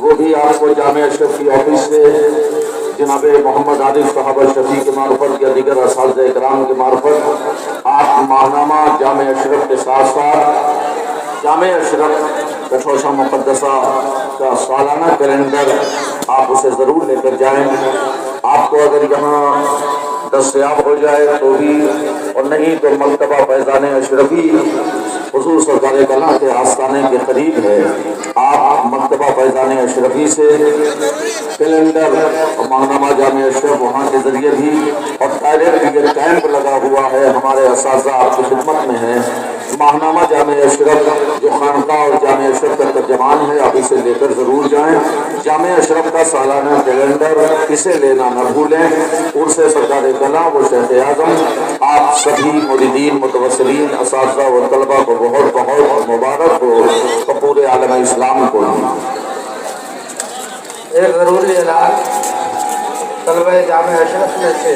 वो भी आपको जामिया अशरफ की ऑफिस से जनाब मोहम्मद आरिफ साहब शफी के मार्फत या दीगर असातिज़ा इकराम के मार्फत आप माहनामा जामिया अशरफ के साथ साथ जामिया अशरफ कठोशा मुक़द्दसा का सालाना कैलेंडर आप उसे ज़रूर लेकर जाएं। आपको अगर यहाँ दस्तयाब हो जाए तो भी, और नहीं तो मकतबा फैज़ान अशरफी हुज़ूर सरकार कला के आस्थाने के करीब है। आप मकतबा फैज़ान अशरफी से कैलेंडर और माहनामा जामिया अशरफ वहाँ के ज़रिए भी, और डायरेक्ट ये कैंप लगा हुआ है हमारे असातिज़ा आपकी खिदमत में है। माहनामा जामिया अशरफ जो खानका और जामिया अशरफ का तर्जमान है, आप इसे लेकर ज़रूर जाएँ। जामिया अशरफ का सालाना कैलेंडर इसे लेना न भूलें। उर्से सरकार कला व शेख आज़म आप सभी मुरीदीन मुतवस्सिलीन असातिज़ा व तलबा को बहुत बहुत मुबारक हो और पूरे आलम इस्लाम को। एक ज़रूरी ऐलान, तलबा जामिया अशरफ में से